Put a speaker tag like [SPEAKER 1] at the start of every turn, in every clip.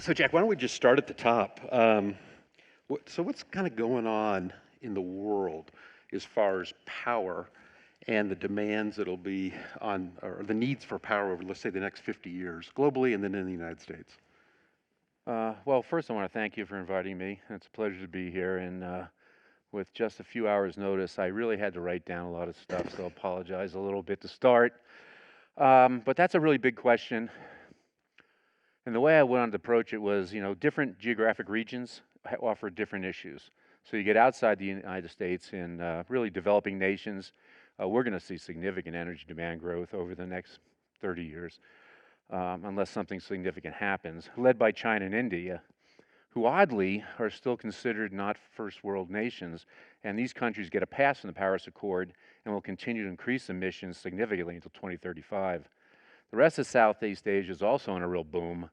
[SPEAKER 1] So Jack, why don't we just start at the top? So what's kind of going on in the world as far as power and the demands that'll be on, or the needs for power over, let's say, the next 50 years, globally and then in the United States?
[SPEAKER 2] Well, first I want to thank you for inviting me. It's a pleasure to be here. And with just a few hours' notice, I really had to write down a lot of stuff, so I apologize a little bit to start. But that's a really big question. And the way I wanted to approach it was, different geographic regions offer different issues. So you get outside the United States and really developing nations, we're going to see significant energy demand growth over the next 30 years, unless something significant happens, led by China and India, who oddly are still considered not first world nations. And these countries get a pass from the Paris Accord and will continue to increase emissions significantly until 2035. The rest of Southeast Asia is also in a real boom,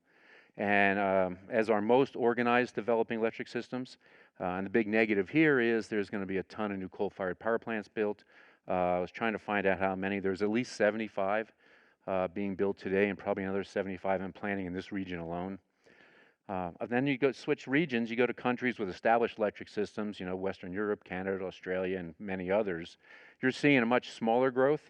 [SPEAKER 2] and as are most organized developing electric systems. And the big negative here is there's going to be a ton of new coal-fired power plants built. I was trying to find out how many. There's at least 75 being built today, and probably another 75 in planning in this region alone. And then you go switch regions, you go to countries with established electric systems, Western Europe, Canada, Australia, and many others. You're seeing a much smaller growth,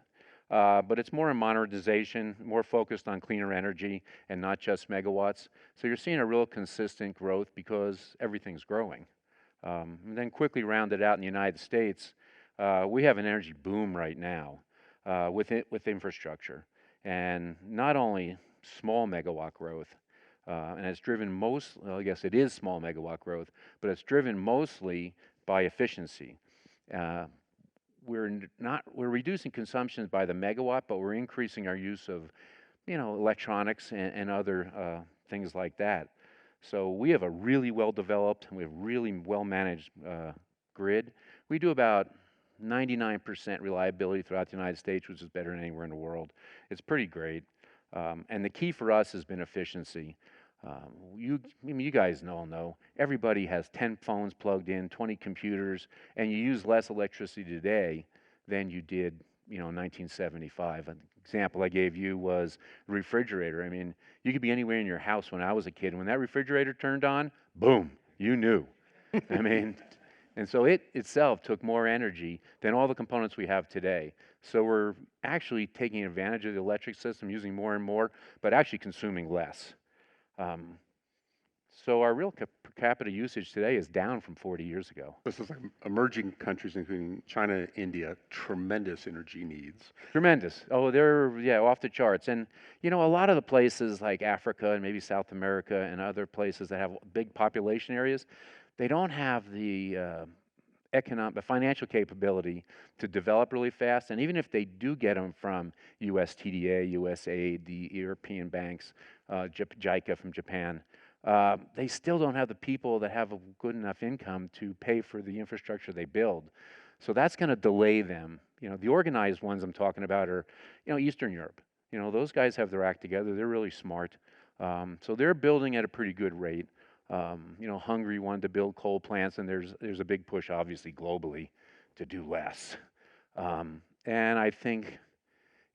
[SPEAKER 2] but it's more in modernization, more focused on cleaner energy and not just megawatts. So you're seeing a real consistent growth because everything's growing. And then quickly rounded out in the United States, we have an energy boom right now with infrastructure. And not only small megawatt growth, and it's driven well, I guess it is small megawatt growth, but it's driven mostly by efficiency. Uh, we're reducing consumption by the megawatt, but we're increasing our use of, electronics and other things like that. So we have a really well developed and we have really well managed grid. We do about 99% reliability throughout the United States, which is better than anywhere in the world. It's pretty great. And the key for us has been efficiency. You guys all know, everybody has 10 phones plugged in, 20 computers, and you use less electricity today than you did, in 1975. An example I gave you was the refrigerator. I mean, you could be anywhere in your house when I was a kid, and when that refrigerator turned on, boom, you knew. I mean, and so it itself took more energy than all the components we have today. So we're actually taking advantage of the electric system, using more and more, but actually consuming less. Um, so our real per capita usage today is down from 40 years ago.
[SPEAKER 1] This is like emerging countries, including China, India, tremendous energy needs.
[SPEAKER 2] Tremendous. Oh, they're, yeah, off the charts. And, a lot of the places like Africa and maybe South America and other places that have big population areas, they don't have the the financial capability to develop really fast. And even if they do get them from US TDA, USAID, the European banks, JICA from Japan, they still don't have the people that have a good enough income to pay for the infrastructure they build. So that's going to delay them. The organized ones I'm talking about are, Eastern Europe. Those guys have their act together. They're really smart. So they're building at a pretty good rate. Hungary wanted to build coal plants, and there's a big push, obviously, globally, to do less. And I think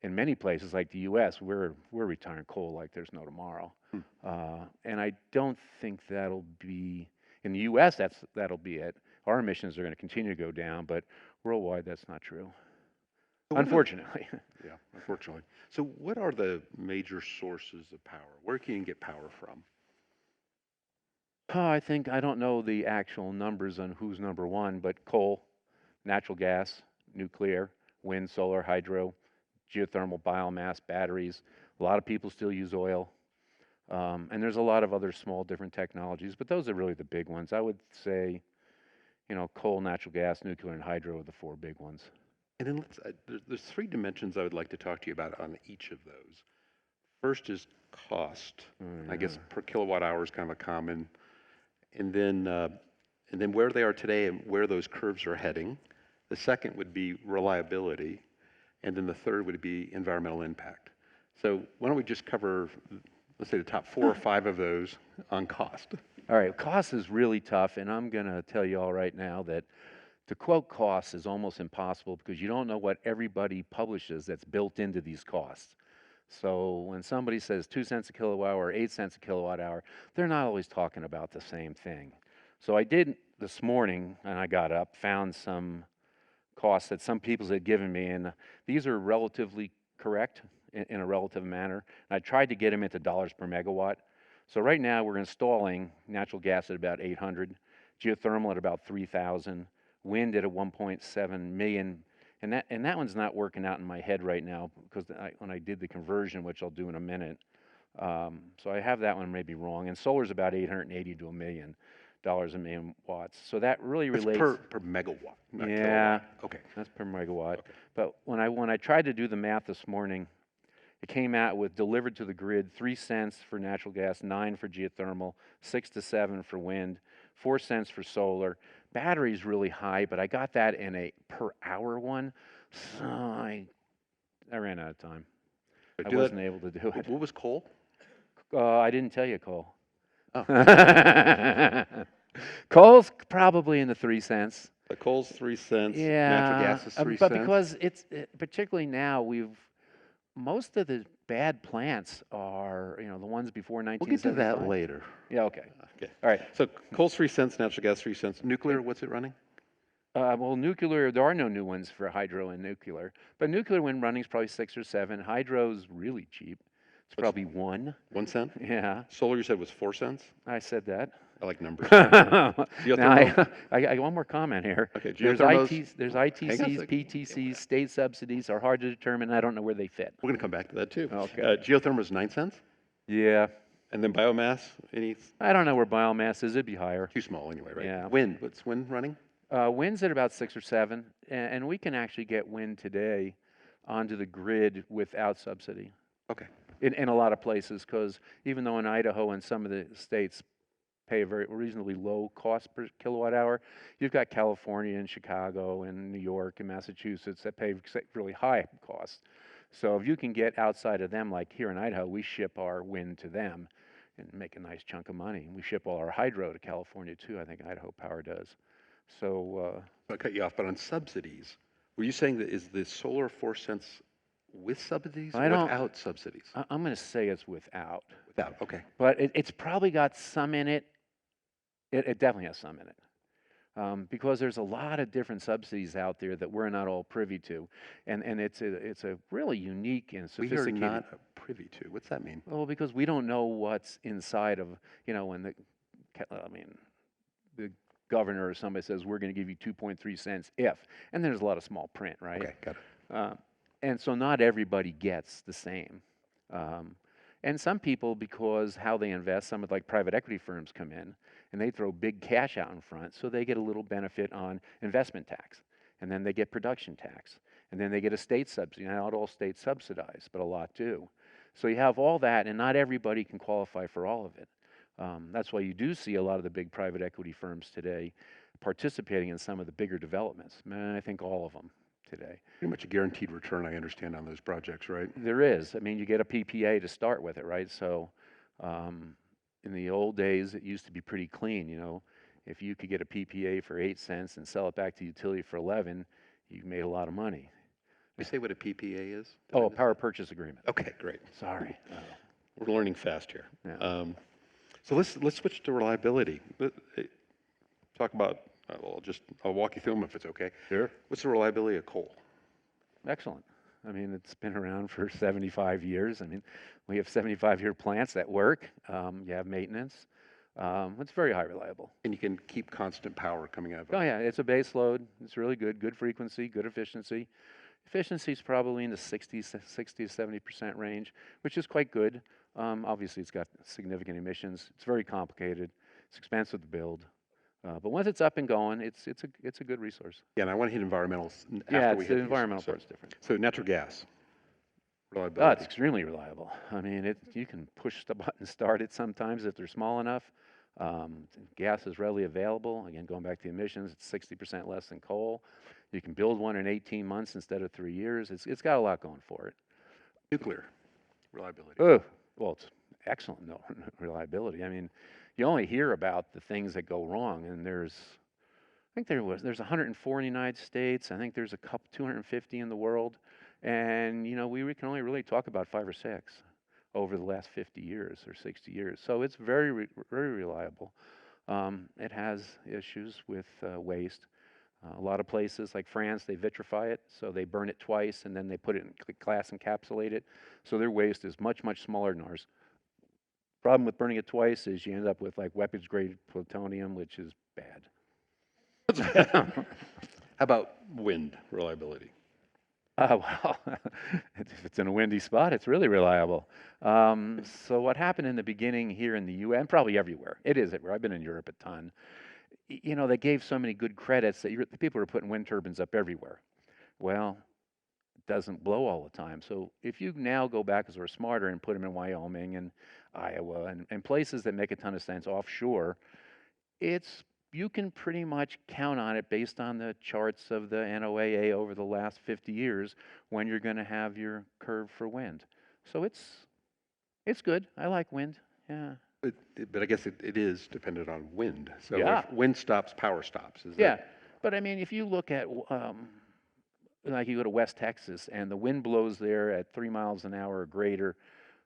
[SPEAKER 2] in many places like the U.S., we're retiring coal like there's no tomorrow. And I don't think that'll be in the U.S. That'll be it. Our emissions are going to continue to go down, but worldwide, that's not true.
[SPEAKER 1] So
[SPEAKER 2] Unfortunately.
[SPEAKER 1] yeah, unfortunately. So what are the major sources of power? Where can you get power from?
[SPEAKER 2] I don't know the actual numbers on who's number one, but coal, natural gas, nuclear, wind, solar, hydro, geothermal, biomass, batteries. A lot of people still use oil. And there's a lot of other small different technologies, but those are really the big ones. I would say, coal, natural gas, nuclear, and hydro are the four big ones.
[SPEAKER 1] And then there's three dimensions I would like to talk to you about on each of those. First is cost.
[SPEAKER 2] Oh,
[SPEAKER 1] I
[SPEAKER 2] yeah.
[SPEAKER 1] guess per kilowatt hour is kind of a common. And then where they are today and where those curves are heading. The second would be reliability, and then the third would be environmental impact. So why don't we just cover, let's say, the top 4 or 5 of those on cost.
[SPEAKER 2] All right, cost is really tough, and I'm going to tell you all right now that to quote costs is almost impossible because you don't know what everybody publishes that's built into these costs. So when somebody says 2 cents a kilowatt hour or 8 cents a kilowatt hour, they're not always talking about the same thing. So I did this morning, and I got up, found some costs that some people had given me, and these are relatively correct in a relative manner. And I tried to get them into dollars per megawatt. So right now we're installing natural gas at about 800, geothermal at about 3,000, wind at a 1.7 million, and that one's not working out in my head right now because when I did the conversion, which I'll do in a minute, so I have that one maybe wrong. And solar's about 880 to $1 million a million watts. So that really
[SPEAKER 1] That's
[SPEAKER 2] relates.
[SPEAKER 1] per megawatt, not
[SPEAKER 2] Yeah,
[SPEAKER 1] kilowatt. Okay.
[SPEAKER 2] that's per megawatt.
[SPEAKER 1] Okay.
[SPEAKER 2] But when I tried to do the math this morning, it came out with delivered to the grid 3 cents for natural gas, 9 for geothermal, 6 to 7 for wind, 4 cents for solar. Battery's really high, but I got that in a per hour one, so I ran out of time. I wasn't able to do it.
[SPEAKER 1] What was coal?
[SPEAKER 2] I didn't tell you, Cole.
[SPEAKER 1] Oh.
[SPEAKER 2] Coal's probably in the 3 cents.
[SPEAKER 1] The coal's 3 cents.
[SPEAKER 2] Yeah,
[SPEAKER 1] Natural gas is 3
[SPEAKER 2] but
[SPEAKER 1] cents.
[SPEAKER 2] because it's particularly now most of the bad plants are the ones before
[SPEAKER 1] We'll get to
[SPEAKER 2] 1975.
[SPEAKER 1] that later.
[SPEAKER 2] Yeah, okay.
[SPEAKER 1] Okay.
[SPEAKER 2] All right.
[SPEAKER 1] So coal's 3 cents, natural gas 3 cents. Nuclear, what's it running?
[SPEAKER 2] Well, nuclear, there are no new ones for hydro and nuclear, but nuclear when running is probably 6 or 7. Hydro's really cheap. It's probably 1.
[SPEAKER 1] 1 cent?
[SPEAKER 2] Yeah,
[SPEAKER 1] Solar, you said was 4 cents?
[SPEAKER 2] I said that.
[SPEAKER 1] I like numbers.
[SPEAKER 2] Now,
[SPEAKER 1] Geothermal?
[SPEAKER 2] I got one more comment here.
[SPEAKER 1] Okay,
[SPEAKER 2] There's
[SPEAKER 1] geothermal's.
[SPEAKER 2] there's
[SPEAKER 1] Hang on a
[SPEAKER 2] ITCs,
[SPEAKER 1] second.
[SPEAKER 2] PTCs, state subsidies are hard to determine. I don't know where they fit.
[SPEAKER 1] We're going to come back to that too.
[SPEAKER 2] Okay.
[SPEAKER 1] Geothermal is 9 cents?
[SPEAKER 2] Yeah,
[SPEAKER 1] And then biomass,
[SPEAKER 2] I don't know where biomass is. It'd be higher.
[SPEAKER 1] too small anyway, right?
[SPEAKER 2] Yeah.
[SPEAKER 1] Wind, what's wind running?
[SPEAKER 2] Wind's at about 6 or 7, and we can actually get wind today onto the grid without subsidy
[SPEAKER 1] Okay.
[SPEAKER 2] in a lot of places, because even though in Idaho and some of the states pay a very reasonably low cost per kilowatt hour, you've got California and Chicago and New York and Massachusetts that pay really high costs. So if you can get outside of them, like here in Idaho, we ship our wind to them and make a nice chunk of money. We ship all our hydro to California too. I think Idaho Power does. So
[SPEAKER 1] I cut you off, but on subsidies, were you saying that is the solar 4 cents with subsidies or
[SPEAKER 2] I don't-
[SPEAKER 1] without subsidies?
[SPEAKER 2] I'm going to say it's without,
[SPEAKER 1] Without, okay.
[SPEAKER 2] but it's probably got some in it. It definitely has some in it, because there's a lot of different subsidies out there that we're not all privy to, and it's a really unique and
[SPEAKER 1] We are
[SPEAKER 2] sophisticated.
[SPEAKER 1] not privy to. What's that mean?
[SPEAKER 2] Well, because we don't know what's inside of when the governor or somebody says we're going to give you 2.3 cents if, and there's a lot of small print, right?
[SPEAKER 1] Okay, got it.
[SPEAKER 2] And so not everybody gets the same. And some people, because how they invest, some of like private equity firms come in and they throw big cash out in front, so they get a little benefit on investment tax, and then they get production tax, and then they get a state subsidy. Not all states subsidize, but a lot do. So you have all that, and not everybody can qualify for all of it. That's why you do see a lot of the big private equity firms today participating in some of the bigger developments. I think all of them today.
[SPEAKER 1] Pretty much a guaranteed return, I understand, on those projects, right?
[SPEAKER 2] There is. I mean, you get a PPA to start with it, right? So in the old days, it used to be pretty clean. If you could get a PPA for 8 cents and sell it back to utility for 11, you made a lot of money.
[SPEAKER 1] We say what a PPA is? Did I
[SPEAKER 2] Oh, a
[SPEAKER 1] miss
[SPEAKER 2] power
[SPEAKER 1] that?
[SPEAKER 2] purchase agreement.
[SPEAKER 1] Okay, great.
[SPEAKER 2] Sorry.
[SPEAKER 1] We're learning fast here.
[SPEAKER 2] Yeah.
[SPEAKER 1] So let's switch to reliability. Talk about. I'll walk you through them if it's okay.
[SPEAKER 2] Sure.
[SPEAKER 1] What's the reliability of coal?
[SPEAKER 2] Excellent. I mean, it's been around for 75 years. I mean, we have 75-year plants that work. You have maintenance. It's very high reliable.
[SPEAKER 1] And you can keep constant power coming out of it.
[SPEAKER 2] Oh yeah, it's a base load. It's really good. Good frequency, good efficiency. Efficiency is probably in the 60 to 70% range, which is quite good. Obviously, it's got significant emissions. It's very complicated. It's expensive to build. But once it's up and going, it's a good resource.
[SPEAKER 1] Yeah, and I want to hit environmentals
[SPEAKER 2] Yeah,
[SPEAKER 1] after we
[SPEAKER 2] it's
[SPEAKER 1] hit
[SPEAKER 2] the
[SPEAKER 1] these.
[SPEAKER 2] environmental
[SPEAKER 1] So-
[SPEAKER 2] part's different.
[SPEAKER 1] So natural gas,
[SPEAKER 2] Oh,
[SPEAKER 1] reliability.
[SPEAKER 2] it's extremely reliable. I mean, you can push the button and start it sometimes if they're small enough. Gas is readily available. Again, going back to the emissions, it's 60% less than coal. You can build one in 18 months instead of 3 years. It's got a lot going for it.
[SPEAKER 1] Nuclear reliability.
[SPEAKER 2] Oh, well, it's excellent reliability. I mean, you only hear about the things that go wrong, and there's 104 in the United States. I think there's a couple 250 in the world, And, we can only really talk about 5 or 6 over the last 50 years or 60 years. So it's very reliable. It has issues with waste. A lot of places like France, they vitrify it, so they burn it twice and then they put it in glass, encapsulate it. So their waste is much smaller than ours. Problem with burning it twice is you end up with like weapons grade plutonium, which is bad.
[SPEAKER 1] How about wind reliability?
[SPEAKER 2] Well, if it's in a windy spot, it's really reliable. So what happened in the beginning here in the U.S., and probably everywhere, it is everywhere. I've been in Europe a ton. They gave so many good credits that the people are putting wind turbines up everywhere. Well, it doesn't blow all the time. So if you now go back as we're smarter and put them in Wyoming and Iowa and places that make a ton of sense offshore, you can pretty much count on it based on the charts of the NOAA over the last 50 years when you're going to have your curve for wind. So it's good. I like wind. Yeah.
[SPEAKER 1] But I guess it is dependent on wind. So
[SPEAKER 2] Yeah.
[SPEAKER 1] if wind stops, power stops.
[SPEAKER 2] Yeah. But I mean, if you look at like you go to West Texas and the wind blows there at 3 miles an hour or greater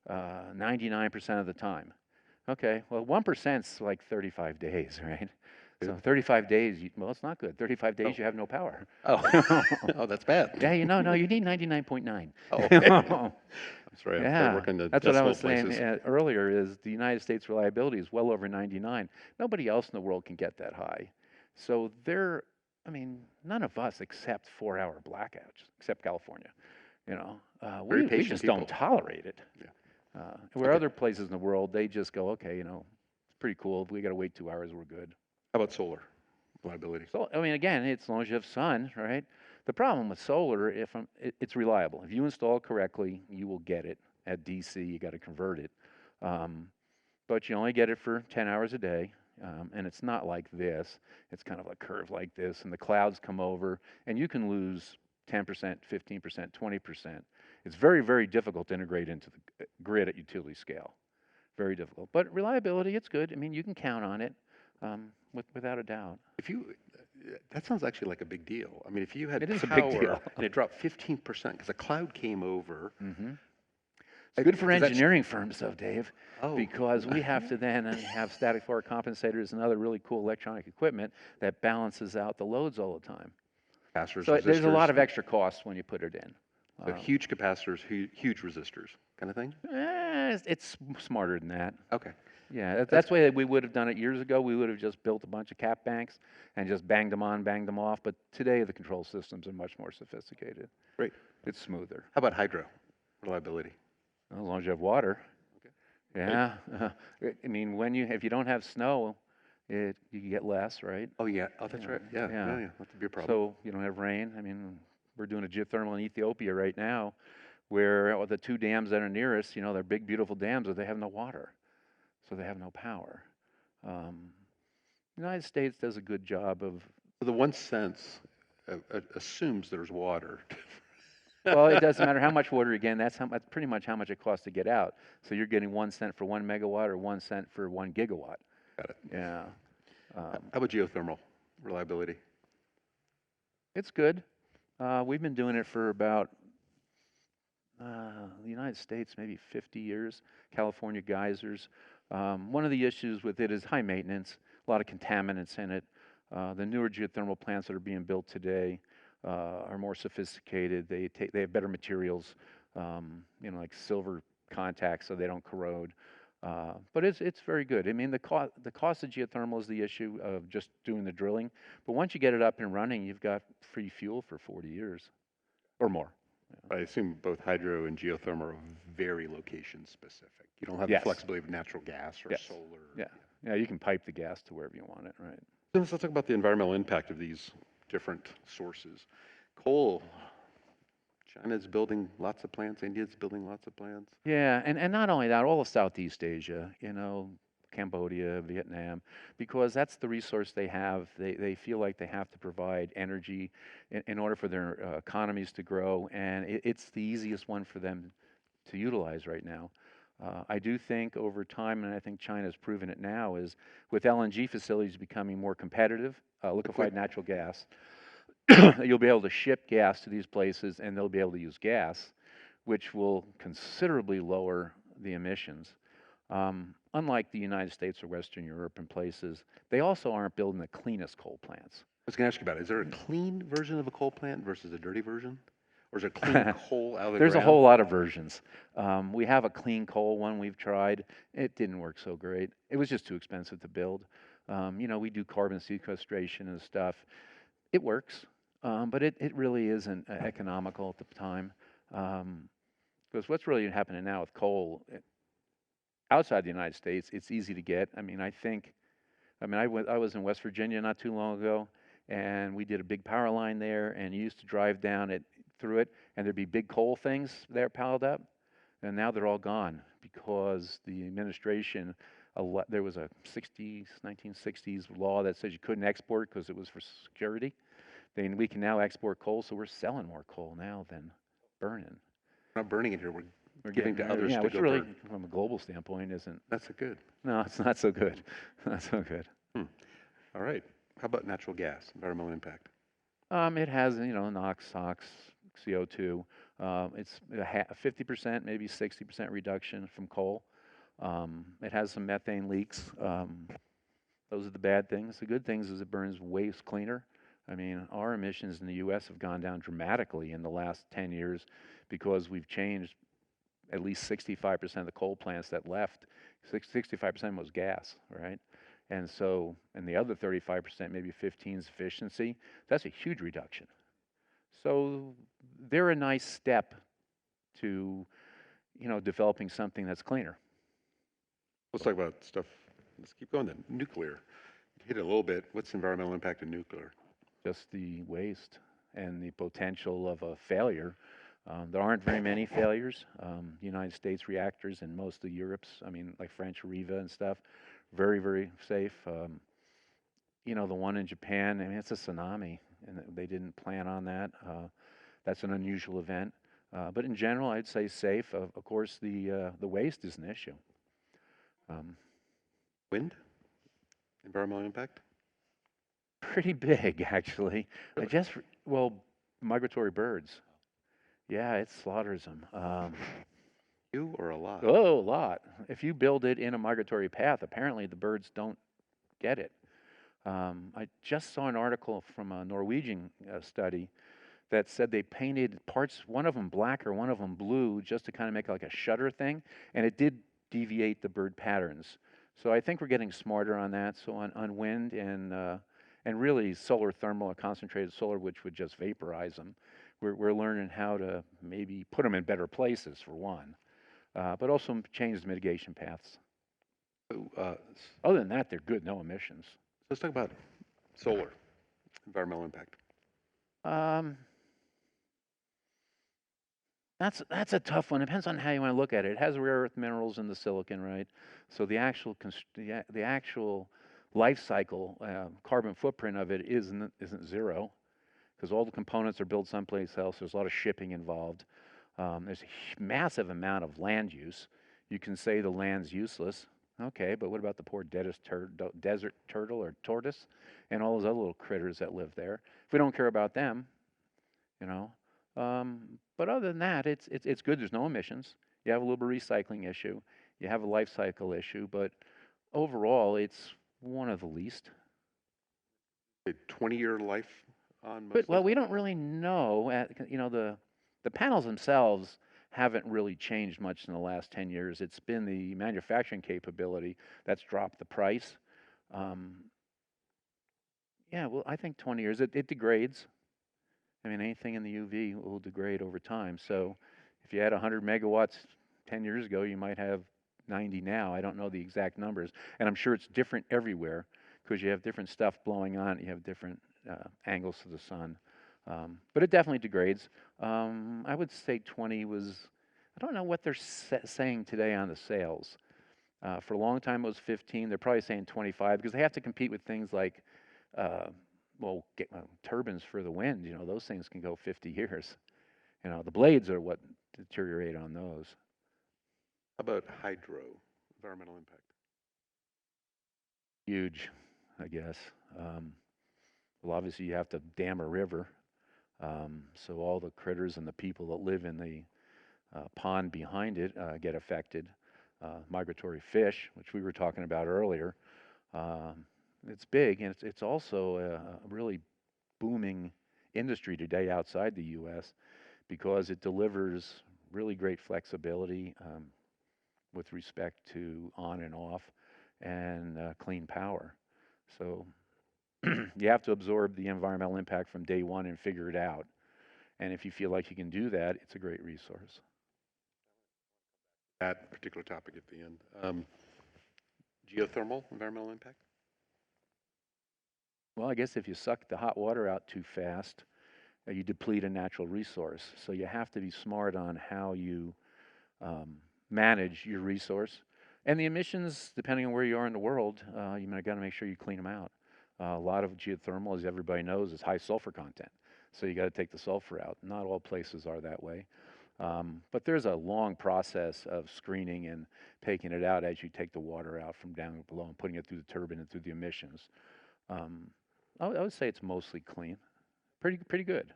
[SPEAKER 2] 99% of the time. Okay, well, 1%'s like 35 days, right? So 35 days, well, it's not good. 35 days, you have no power.
[SPEAKER 1] Oh, oh, that's bad.
[SPEAKER 2] Yeah, no, you need 99.9.
[SPEAKER 1] Oh, okay. That's right.
[SPEAKER 2] Yeah,
[SPEAKER 1] Working the
[SPEAKER 2] that's what I
[SPEAKER 1] decimal
[SPEAKER 2] was saying
[SPEAKER 1] places.
[SPEAKER 2] earlier. Is the United States reliability is well over 99. Nobody else in the world can get that high. So I mean, none of us accept 4-hour blackouts, except California.
[SPEAKER 1] Very
[SPEAKER 2] We
[SPEAKER 1] patient
[SPEAKER 2] just
[SPEAKER 1] people.
[SPEAKER 2] don't tolerate it.
[SPEAKER 1] Yeah.
[SPEAKER 2] Where
[SPEAKER 1] Okay.
[SPEAKER 2] other places in the world, they just go, okay, it's pretty cool. If we got to wait 2 hours, we're good.
[SPEAKER 1] How about solar reliability?
[SPEAKER 2] So, I mean, again, it's as long as you have sun, right? The problem with solar, it's reliable. If you install it correctly, you will get it at DC. You got to convert it, but you only get it for 10 hours a day, and it's not like this. It's kind of a curve like this, and the clouds come over, and you can lose 10%, 15%, 20%. It's very difficult to integrate into the grid at utility scale. Very difficult, but reliability, it's good. I mean, you can count on it. Without a doubt.
[SPEAKER 1] That sounds actually like a big deal. I mean, if you had
[SPEAKER 2] It is a
[SPEAKER 1] power
[SPEAKER 2] big deal.
[SPEAKER 1] and it dropped 15% because a cloud came over.
[SPEAKER 2] It's good for engineering firms, though, Dave,
[SPEAKER 1] Oh.
[SPEAKER 2] because we have to then have static power compensators and other really cool electronic equipment that balances out the loads all the time.
[SPEAKER 1] Capacitors,
[SPEAKER 2] So there's a lot
[SPEAKER 1] resistors,
[SPEAKER 2] of extra costs when you put it in.
[SPEAKER 1] huge capacitors, huge resistors, kind of thing.
[SPEAKER 2] It's smarter than that.
[SPEAKER 1] Okay.
[SPEAKER 2] Yeah, that's the way we would have done it years ago. We would have just built a bunch of cap banks and just banged them on, banged them off. But today the control systems are much more sophisticated.
[SPEAKER 1] Great.
[SPEAKER 2] It's smoother.
[SPEAKER 1] How about hydro reliability?
[SPEAKER 2] As long as you have water.
[SPEAKER 1] Okay.
[SPEAKER 2] Yeah. I mean, if you don't have snow, you get less, right?
[SPEAKER 1] Oh yeah. Oh, that's right. Yeah.
[SPEAKER 2] Yeah.
[SPEAKER 1] That would be a problem.
[SPEAKER 2] So you don't have rain. I mean, we're doing a geothermal in Ethiopia right now, where the 2 dams that are near us, they're big, beautiful dams, but they have no water. So they have no power. The United States does a good job of.
[SPEAKER 1] The 1 cent assumes there's water.
[SPEAKER 2] Well, it doesn't matter how much water. Again, that's pretty much how much it costs to get out. So you're getting 1 cent for 1 megawatt or 1 cent for 1 gigawatt.
[SPEAKER 1] Got it.
[SPEAKER 2] Yeah.
[SPEAKER 1] How about geothermal reliability?
[SPEAKER 2] It's good. We've been doing it for about the United States, maybe 50 years. California geysers. One of the issues with it is high maintenance, a lot of contaminants in it. The newer geothermal plants that are being built today are more sophisticated. They have better materials, like silver contacts, so they don't corrode. But it's very good. I mean, the cost of geothermal is the issue of just doing the drilling. But once you get it up and running, you've got free fuel for 40 years or more.
[SPEAKER 1] I assume both hydro and geothermal are very location specific. You don't have
[SPEAKER 2] Yes.
[SPEAKER 1] the flexibility of natural gas or
[SPEAKER 2] Yes.
[SPEAKER 1] solar.
[SPEAKER 2] Yeah, you can pipe the gas to wherever you want it, right?
[SPEAKER 1] So let's talk about the environmental impact of these different sources. Coal. China's building lots of plants. India's building lots of plants.
[SPEAKER 2] Yeah, and not only that, all of Southeast Asia, Cambodia, Vietnam, because that's the resource they have. They feel like they have to provide energy in order for their economies to grow, and it's the easiest one for them to utilize right now. I do think over time, and I think China's proven it now, is with LNG facilities becoming more competitive, liquefied natural gas, you'll be able to ship gas to these places and they'll be able to use gas, which will considerably lower the emissions. Unlike the United States or Western Europe and places, they also aren't building the cleanest coal plants.
[SPEAKER 1] I was going to ask you about it. Is there a clean version of a coal plant versus a dirty version? Or is there clean coal out of the
[SPEAKER 2] There's a
[SPEAKER 1] ground?
[SPEAKER 2] whole lot of versions. We have a clean coal one we've tried. It didn't work so great. It was just too expensive to build. We do carbon sequestration and stuff. It works, but it really isn't economical at the time. Because what's really happening now with coal outside the United States, it's easy to get. I was in West Virginia not too long ago, and we did a big power line there, and you used to drive down it through it, and there'd be big coal things there piled up, and now they're all gone because the administration, there was a 1960s law that says you couldn't export because it was for security. Then we can now export coal, so we're selling more coal now than burning.
[SPEAKER 1] We're not burning it here. We're
[SPEAKER 2] We're
[SPEAKER 1] giving
[SPEAKER 2] getting
[SPEAKER 1] to others to
[SPEAKER 2] which
[SPEAKER 1] go
[SPEAKER 2] really,
[SPEAKER 1] burn.
[SPEAKER 2] from a global standpoint, isn't.
[SPEAKER 1] That's a good.
[SPEAKER 2] No, it's not so good. Not so good.
[SPEAKER 1] All right. How about natural gas, environmental impact?
[SPEAKER 2] It has, NOx, SOx, CO2. It's a 50%, maybe 60% reduction from coal. It has some methane leaks. Those are the bad things. The good things is it burns waste cleaner. Our emissions in the U.S. have gone down dramatically in the last 10 years because we've changed at least 65% of the coal plants that left. 65% was gas, right? And so, and the other 35%, maybe 15 is efficiency. That's a huge reduction. So they're a nice step to, developing something that's cleaner.
[SPEAKER 1] Let's talk about stuff. Let's keep going then. Nuclear. Hit it a little bit. What's the environmental impact of nuclear?
[SPEAKER 2] Just the waste and the potential of a failure. There aren't very many failures. United States reactors and most of Europe's, like French Riva and stuff, very, very safe. The one in Japan, it's a tsunami, and they didn't plan on that. That's an unusual event. But in general, I'd say safe. Of course, the waste is an issue.
[SPEAKER 1] Wind? Environmental impact?
[SPEAKER 2] Pretty big, actually.
[SPEAKER 1] Really?
[SPEAKER 2] Migratory birds. Yeah, it slaughters them.
[SPEAKER 1] You or a lot?
[SPEAKER 2] Oh, a lot. If you build it in a migratory path, apparently the birds don't get it. I just saw an article from a Norwegian study that said they painted parts, one of them black or one of them blue, just to kind of make like a shutter thing, and it did deviate the bird patterns. So I think we're getting smarter on that. So on wind and really solar thermal or concentrated solar, which would just vaporize them, we're learning how to maybe put them in better places for one, but also change the mitigation paths.
[SPEAKER 1] So,
[SPEAKER 2] Other than that, they're good, no emissions.
[SPEAKER 1] let's talk about solar, environmental impact.
[SPEAKER 2] That's a tough one. It depends on how you want to look at it. It has rare earth minerals in the silicon, right? So the actual life cycle carbon footprint of it isn't zero, because all the components are built someplace else. There's a lot of shipping involved. There's a massive amount of land use. You can say the land's useless. Okay, but what about the poor desert turtle or tortoise and all those other little critters that live there? If we don't care about them, you know. But other than that, it's good. There's no emissions. You have a little bit of recycling issue. You have a life cycle issue, but overall, it's one of the least.
[SPEAKER 1] A 20-year life on most
[SPEAKER 2] But
[SPEAKER 1] of
[SPEAKER 2] well,
[SPEAKER 1] them?
[SPEAKER 2] we don't really know. The panels themselves haven't really changed much in the last 10 years. It's been the manufacturing capability that's dropped the price. Yeah, well, I think 20 years. It degrades. Anything in the UV will degrade over time. So if you had 100 megawatts 10 years ago, you might have 90 now. I don't know the exact numbers. And I'm sure it's different everywhere because you have different stuff blowing on it. You have different angles to the sun. But it definitely degrades. I would say 20 was, I don't know what they're saying today on the sales. For a long time it was 15. They're probably saying 25 because they have to compete with things like turbines for the wind. Those things can go 50 years. The blades are what deteriorate on those.
[SPEAKER 1] How about hydro, environmental impact?
[SPEAKER 2] Huge, I guess. Well, obviously you have to dam a river So all the critters and the people that live in the pond behind it get affected. Migratory fish, which we were talking about earlier, um, it's big, and it's also a really booming industry today outside the U.S. because it delivers really great flexibility with respect to on and off and clean power. So you have to absorb the environmental impact from day one and figure it out. And if you feel like you can do that, it's a great resource.
[SPEAKER 1] That particular topic at the end. Geothermal environmental impact?
[SPEAKER 2] Well, I guess if you suck the hot water out too fast, you deplete a natural resource. So you have to be smart on how you um, manage your resource. And the emissions, depending on where you are in the world, you got to make sure you clean them out. A lot of geothermal, as everybody knows, is high sulfur content. So you got to take the sulfur out. Not all places are that way. But there's a long process of screening and taking it out as you take the water out from down below and putting it through the turbine and through the emissions. Um, I would say it's mostly clean. Pretty good.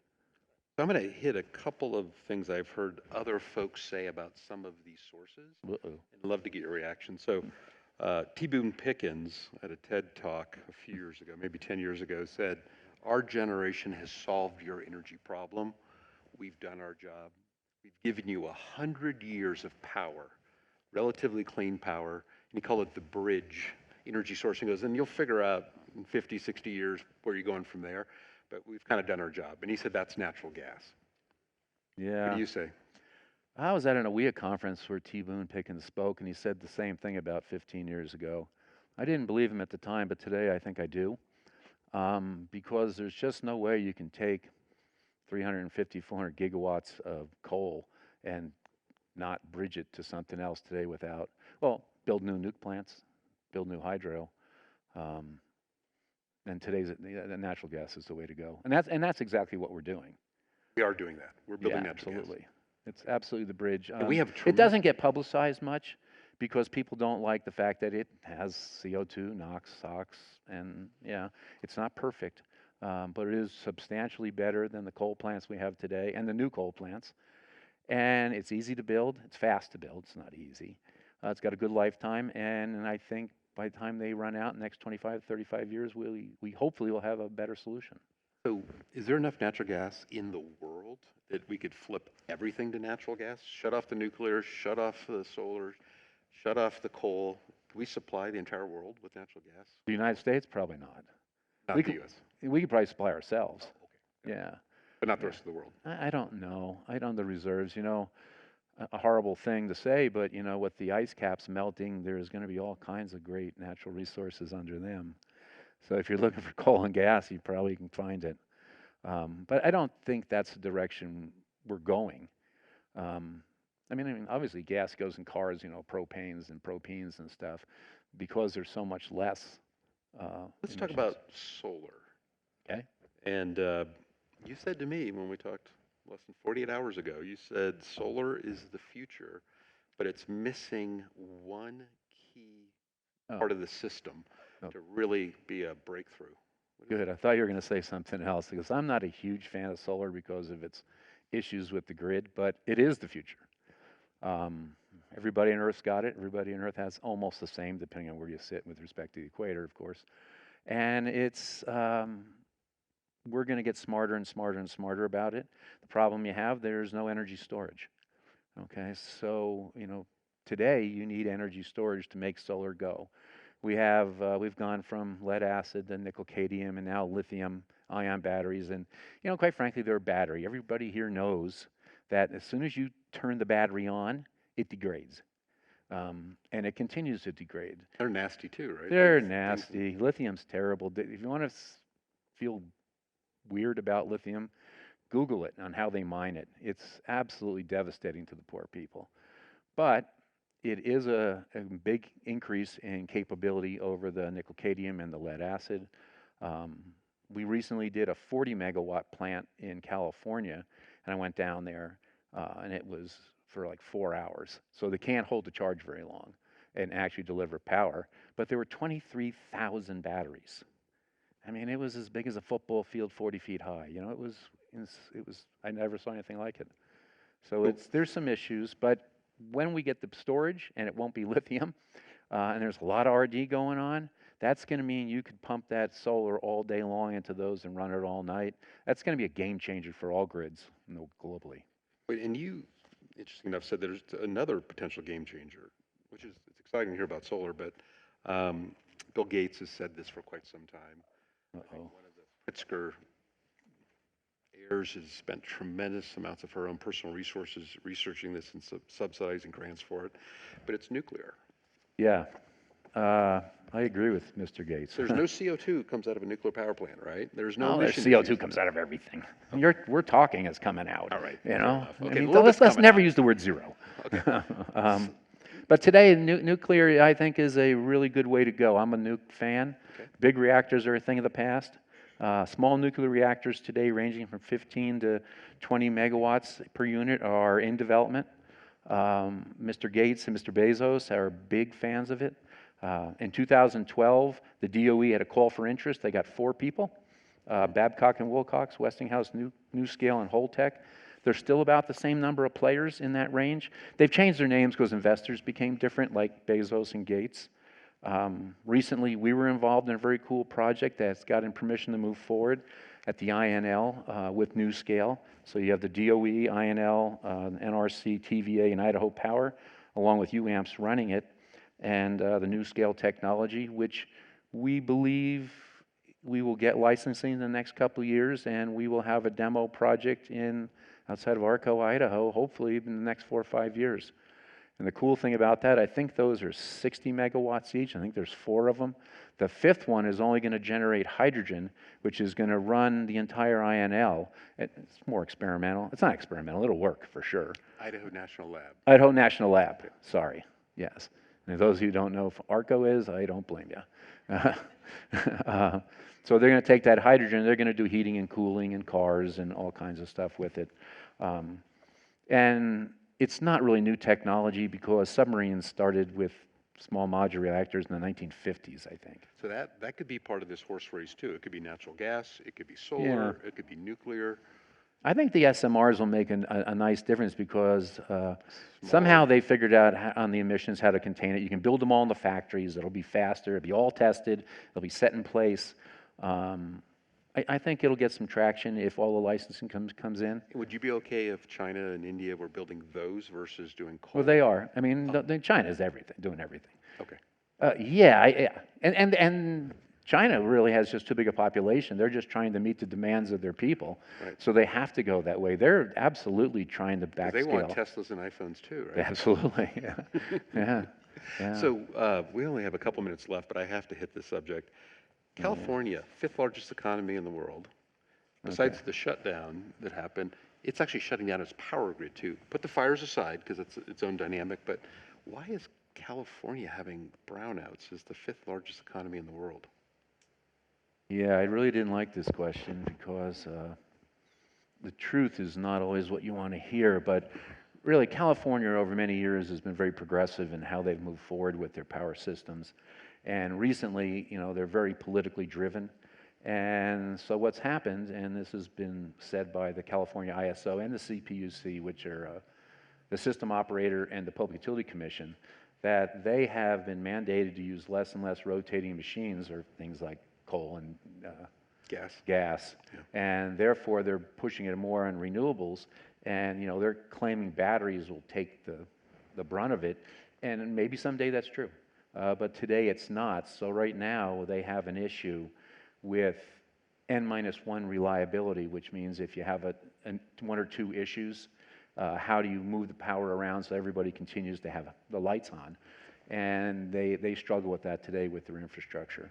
[SPEAKER 1] So I'm going to hit a couple of things I've heard other folks say about some of these sources.
[SPEAKER 2] Uh-oh.
[SPEAKER 1] I'd love to get your reaction. So T. Boone Pickens at a TED Talk a few years ago, maybe 10 years ago, said, "Our generation has solved your energy problem. We've done our job. We've given you 100 years of power, relatively clean power." And he called it the bridge energy source. He goes, and you'll figure out in 50, 60 years where you're going from there. But we've kind of done our job. And he said that's natural gas. What
[SPEAKER 2] Yeah.
[SPEAKER 1] do you say?
[SPEAKER 2] I was at an AWEA conference where T. Boone Pickens spoke, and he said the same thing about 15 years ago. I didn't believe him at the time, but today I think I do. Because there's just no way you can take 350, 400 gigawatts of coal and not bridge it to something else today without, well, build new nuke plants, build new hydro. Um, and today's the natural gas is the way to go. And that's exactly what we're doing.
[SPEAKER 1] We are doing that. We're building
[SPEAKER 2] Yeah,
[SPEAKER 1] natural gas.
[SPEAKER 2] absolutely. It's absolutely the bridge.
[SPEAKER 1] And we have
[SPEAKER 2] It doesn't get publicized much because people don't like the fact that it has CO2, NOx, SOx, and yeah, it's not perfect, but it is substantially better than the coal plants we have today and the new coal plants. And it's easy to build. It's fast to build. It's not easy. It's got a good lifetime, and I think by the time they run out in the next 25, 35 years, we hopefully will have a better solution.
[SPEAKER 1] So is there enough natural gas in the world that we could flip everything to natural gas? Shut off the nuclear, shut off the solar, shut off the coal. Can we supply the entire world with natural gas?
[SPEAKER 2] The United States, probably not.
[SPEAKER 1] Not
[SPEAKER 2] We
[SPEAKER 1] the
[SPEAKER 2] could-
[SPEAKER 1] U.S.,
[SPEAKER 2] We could probably supply ourselves.
[SPEAKER 1] okay.
[SPEAKER 2] Yeah.
[SPEAKER 1] But not the rest of the world.
[SPEAKER 2] I don't know. I don't know the reserves. A horrible thing to say, but with the ice caps melting, there's going to be all kinds of great natural resources under them. So if you're looking for coal and gas, you probably can find it. But I don't think that's the direction we're going. I mean, obviously gas goes in cars, propanes and propenes and stuff, because there's so much less.
[SPEAKER 1] Let's talk
[SPEAKER 2] emissions.
[SPEAKER 1] about solar.
[SPEAKER 2] Okay.
[SPEAKER 1] And you said to me when we talked less than 48 hours ago, you said solar is the future, but it's missing one key
[SPEAKER 2] Oh.
[SPEAKER 1] part of the system
[SPEAKER 2] Oh.
[SPEAKER 1] to really be a breakthrough. What is
[SPEAKER 2] Good. I thought you were going to say something else because I'm not a huge fan of solar because of its issues with the grid, but it is the future. Everybody on Earth's got it. Everybody on Earth has almost the same, depending on where you sit with respect to the equator, of course. And we're going to get smarter and smarter and smarter about it. The problem you have, there's no energy storage. Okay, so today you need energy storage to make solar go. We've gone from lead acid to nickel cadmium and now lithium ion batteries, and quite frankly, they're a battery. Everybody here knows that as soon as you turn the battery on, it degrades, and it continues to degrade.
[SPEAKER 1] They're nasty too, right?
[SPEAKER 2] They're
[SPEAKER 1] Things-
[SPEAKER 2] nasty. Lithium's terrible. If you want to feel weird about lithium, Google it on how they mine it. It's absolutely devastating to the poor people. But it is a big increase in capability over the nickel cadmium and the lead acid. We recently did a 40 megawatt plant in California, and I went down there, and it was for like 4 hours. So they can't hold the charge very long and actually deliver power. But there were 23,000 batteries. I mean, it was as big as a football field, 40 feet high. It was I never saw anything like it. So there's some issues, but when we get the storage, and it won't be lithium, and there's a lot of RD going on, that's going to mean you could pump that solar all day long into those and run it all night. That's going to be a game changer for all grids, globally.
[SPEAKER 1] Wait, and you, interesting enough, said there's another potential game changer, which is, it's exciting to hear about solar, but Bill Gates has said this for quite some time. I think one of the Pritzker heirs has spent tremendous amounts of her own personal resources researching this and subsidizing grants for it, but it's nuclear.
[SPEAKER 2] Yeah, I agree with Mr. Gates.
[SPEAKER 1] There's no CO2 comes out of a nuclear power plant, right? There's no
[SPEAKER 2] there's
[SPEAKER 1] emission
[SPEAKER 2] CO2
[SPEAKER 1] issues.
[SPEAKER 2] comes out of everything. We're talking is coming out.
[SPEAKER 1] All right.
[SPEAKER 2] You know,
[SPEAKER 1] Okay,
[SPEAKER 2] I mean,
[SPEAKER 1] a little
[SPEAKER 2] let's
[SPEAKER 1] bit's coming
[SPEAKER 2] never
[SPEAKER 1] out.
[SPEAKER 2] use the word zero.
[SPEAKER 1] Okay.
[SPEAKER 2] But today, nuclear, I think, is a really good way to go. I'm a nuke fan.
[SPEAKER 1] Okay.
[SPEAKER 2] Big reactors are a thing of the past. Small nuclear reactors today, ranging from 15 to 20 megawatts per unit, are in development. Mr. Gates and Mr. Bezos are big fans of it. In 2012, the DOE had a call for interest. They got 4 people, Babcock and Wilcox, Westinghouse, NuScale, and Holtec. There's still about the same number of players in that range. They've changed their names because investors became different, like Bezos and Gates. Recently, we were involved in a very cool project that's gotten permission to move forward at the INL with NuScale. So you have the DOE, INL, NRC, TVA, and Idaho Power, along with UAMPS running it, and the NuScale technology, which we believe we will get licensing in the next couple of years, and we will have a demo project outside of Arco, Idaho, hopefully in the next 4 or 5 years. And the cool thing about that, I think those are 60 megawatts each. I think there's 4 of them. The 5th one is only going to generate hydrogen, which is going to run the entire INL. It's more experimental. It's not experimental. It'll work for sure.
[SPEAKER 1] Idaho National Lab.
[SPEAKER 2] Idaho National Lab. Sorry. Yes. And those of you who don't know what Arco is, I don't blame you. So they're going to take that hydrogen. They're going to do heating and cooling in cars and all kinds of stuff with it. And it's not really new technology because submarines started with small modular reactors in the 1950s, I think.
[SPEAKER 1] So that could be part of this horse race too. It could be natural gas, it could be solar, it could be nuclear.
[SPEAKER 2] I think the SMRs will make a nice difference because somehow they figured out on the emissions how to contain it. You can build them all in the factories. It'll be faster. It'll be all tested. It'll be set in place. I think it'll get some traction if all the licensing comes in.
[SPEAKER 1] Would you be okay if China and India were building those versus doing coal?
[SPEAKER 2] Well, they are. I mean, China's doing everything.
[SPEAKER 1] Okay.
[SPEAKER 2] Yeah, and China really has just too big a population. They're just trying to meet the demands of their people.
[SPEAKER 1] Right.
[SPEAKER 2] So they have to go that way. They're absolutely trying to backscale.
[SPEAKER 1] They want Teslas and iPhones too, right?
[SPEAKER 2] Absolutely, yeah.
[SPEAKER 1] So we only have a couple minutes left, but I have to hit this subject. California, 5th largest economy in the world. Besides the shutdown that happened, it's actually shutting down its power grid too. Put the fires aside because it's its own dynamic, but why is California having brownouts as the 5th largest economy in the world?
[SPEAKER 2] Yeah, I really didn't like this question because the truth is not always what you want to hear, but really California over many years has been very progressive in how they've moved forward with their power systems. And recently, they're very politically driven. And so what's happened, and this has been said by the California ISO and the CPUC, which are the system operator and the Public Utility Commission, that they have been mandated to use less and less rotating machines or things like coal and gas. Yeah. And therefore they're pushing it more on renewables, and they're claiming batteries will take the brunt of it, and maybe someday that's true, but today it's not. So right now they have an issue with N-1 reliability, which means if you have one or two issues, how do you move the power around so everybody continues to have the lights on? And they struggle with that today with their infrastructure.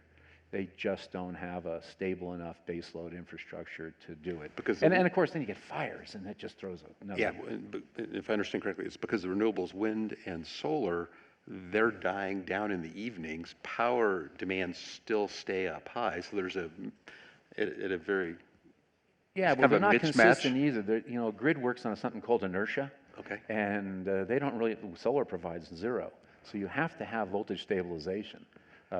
[SPEAKER 2] They just don't have a stable enough baseload infrastructure to do it. And of course, then you get fires, and that just throws another.
[SPEAKER 1] Yeah, but if I understand correctly, it's because the renewables, wind and solar, they're dying down in the evenings. Power demands still stay up high, so there's a very
[SPEAKER 2] well, they're not consistent either. Grid works on something called inertia.
[SPEAKER 1] Okay.
[SPEAKER 2] And they don't really. Solar provides 0, so you have to have voltage stabilization.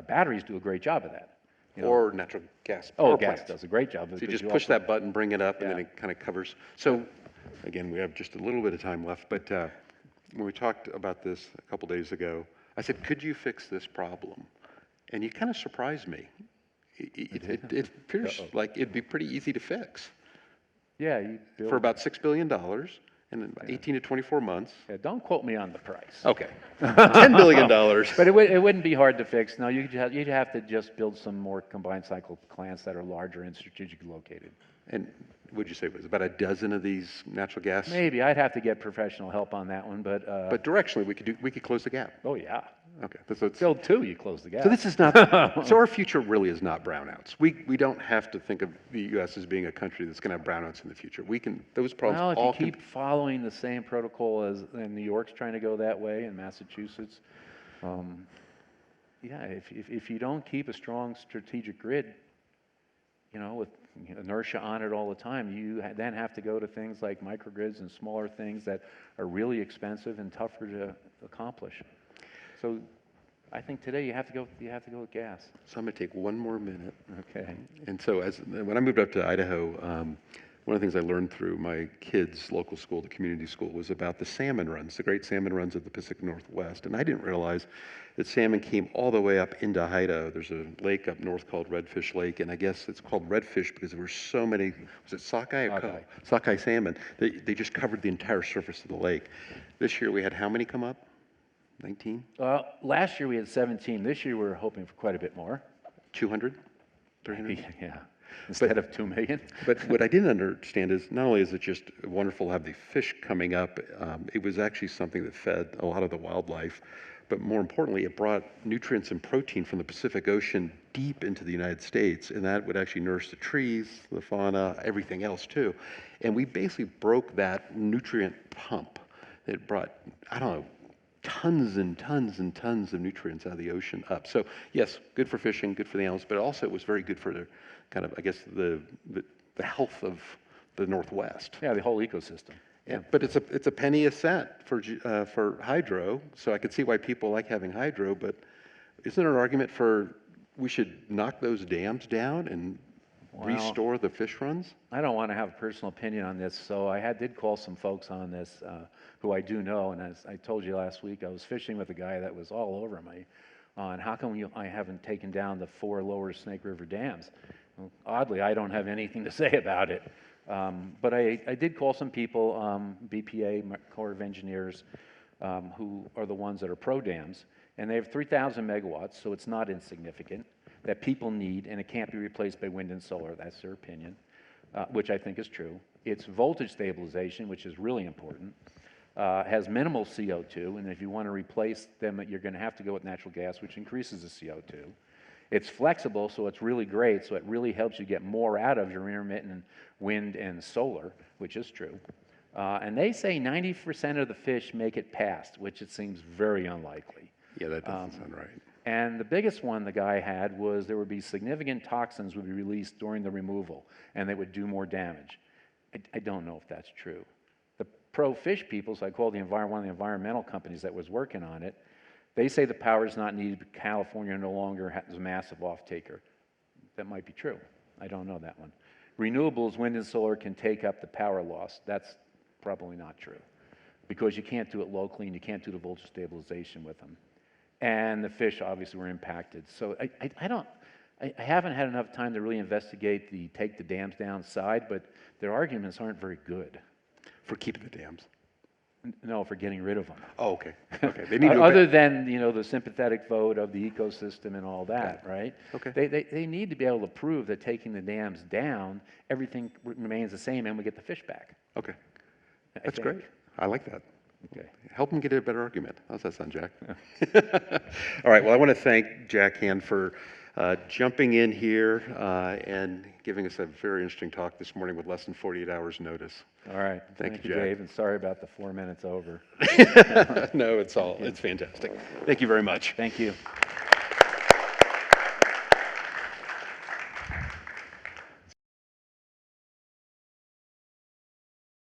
[SPEAKER 2] Batteries do a great job of that. you know.
[SPEAKER 1] Or natural gas
[SPEAKER 2] Oh,
[SPEAKER 1] power
[SPEAKER 2] gas
[SPEAKER 1] plants.
[SPEAKER 2] does a great job.
[SPEAKER 1] So you just push that button, bring it up, and then
[SPEAKER 2] Yeah.
[SPEAKER 1] it kind of covers. So, again, we have just a little bit of time left, but when we talked about this a couple days ago, I said, could you fix this problem? And you kind of surprised me. It appears like it'd be pretty easy to fix
[SPEAKER 2] Yeah, you build.
[SPEAKER 1] for about $6 billion and in 18 to 24 months.
[SPEAKER 2] Yeah, don't quote me on the price.
[SPEAKER 1] Okay, $10 billion.
[SPEAKER 2] But it wouldn't be hard to fix. No, you'd have to just build some more combined cycle plants that are larger and strategically located.
[SPEAKER 1] And would you say it was about a dozen of these natural gas?
[SPEAKER 2] Maybe I'd have to get professional help on that one, but
[SPEAKER 1] But directionally, we could close the gap.
[SPEAKER 2] oh yeah,
[SPEAKER 1] Okay, so it's,
[SPEAKER 2] build two, you close the gap.
[SPEAKER 1] so this is not. So our future really is not brownouts. We don't have to think of the U.S. as being a country that's going to have brownouts in the future. We can those problems
[SPEAKER 2] Well, if
[SPEAKER 1] all
[SPEAKER 2] you
[SPEAKER 1] can.
[SPEAKER 2] keep following the same protocol as New York's trying to go that way, and Massachusetts, yeah, if you don't keep a strong strategic grid, you know, with inertia on it all the time, you then have to go to things like microgrids and smaller things that are really expensive and tougher to accomplish. So I think today you have to go with gas.
[SPEAKER 1] So I'm going to take one more minute.
[SPEAKER 2] Okay.
[SPEAKER 1] And so when I moved up to Idaho, one of the things I learned through my kids' local school, the community school, was about the salmon runs, the great salmon runs of the Pacific Northwest. And I didn't realize that salmon came all the way up into Idaho. There's a lake up north called Redfish Lake, and I guess it's called Redfish because there were so many, was it sockeye or
[SPEAKER 2] Sockeye.
[SPEAKER 1] sockeye salmon? They just covered the entire surface of the lake. This year we had how many come up? 19?
[SPEAKER 2] Last year we had 17. This year we're hoping for quite a bit more.
[SPEAKER 1] 200? 300?
[SPEAKER 2] Yeah. Instead of 2 million.
[SPEAKER 1] But what I didn't understand is not only is it just wonderful to have the fish coming up, it was actually something that fed a lot of the wildlife. But more importantly, it brought nutrients and protein from the Pacific Ocean deep into the United States, and that would actually nourish the trees, the fauna, everything else too. And we basically broke that nutrient pump. It brought, I don't know, tons and tons and tons of nutrients out of the ocean up. So yes, good for fishing, good for the animals, but also it was very good for the kind of, I guess, the health of the Northwest.
[SPEAKER 2] Yeah, the whole ecosystem.
[SPEAKER 1] Yeah, but it's a penny a cent for hydro, so I could see why people like having hydro. But isn't there an argument for we should knock those dams down and restore the fish runs?
[SPEAKER 2] I don't want to have a personal opinion on this, so I did call some folks on this who I do know, and as I told you last week, I was fishing with a guy that was all over me on how come I haven't taken down the 4 lower Snake River dams. Well, oddly, I don't have anything to say about it. But I did call some people, BPA, Corps of Engineers, who are the ones that are pro dams, and they have 3,000 megawatts, so it's not insignificant, that people need, and it can't be replaced by wind and solar. That's their opinion, which I think is true. It's voltage stabilization, which is really important. Has minimal CO2, and if you want to replace them, you're going to have to go with natural gas, which increases the CO2. It's flexible, so it's really great, so it really helps you get more out of your intermittent wind and solar, which is true. And they say 90% of the fish make it past, which it seems very unlikely.
[SPEAKER 1] Yeah, that doesn't sound right.
[SPEAKER 2] And the biggest one the guy had was there would be significant toxins would be released during the removal, and they would do more damage. I don't know if that's true. The pro-fish people, so I called one of the environmental companies that was working on it, they say the power is not needed, but California no longer has a massive off-taker. That might be true. I don't know that one. Renewables, wind and solar, can take up the power loss. That's probably not true because you can't do it locally and you can't do the voltage stabilization with them. And the fish obviously were impacted. So I haven't had enough time to really investigate the take the dams down side, but their arguments aren't very good.
[SPEAKER 1] For keeping the dams.
[SPEAKER 2] No, for getting rid of them.
[SPEAKER 1] Oh, okay. Okay. They need to
[SPEAKER 2] Other than the sympathetic vote of the ecosystem and all that, right?
[SPEAKER 1] Okay.
[SPEAKER 2] They need to be able to prove that taking the dams down, everything remains the same, and we get the fish back.
[SPEAKER 1] Okay.
[SPEAKER 2] I
[SPEAKER 1] That's
[SPEAKER 2] think.
[SPEAKER 1] great. I like that.
[SPEAKER 2] Okay.
[SPEAKER 1] Help them get a better argument. How's that sound, Jack? All right. Well, I want to thank Jack Hand for jumping in here and giving us a very interesting talk this morning with less than 48 hours notice.
[SPEAKER 2] All right.
[SPEAKER 1] Thank you, Jack.
[SPEAKER 2] Dave, and sorry about the 4 minutes over.
[SPEAKER 1] No, it's fantastic. Thank you very much.
[SPEAKER 2] Thank you.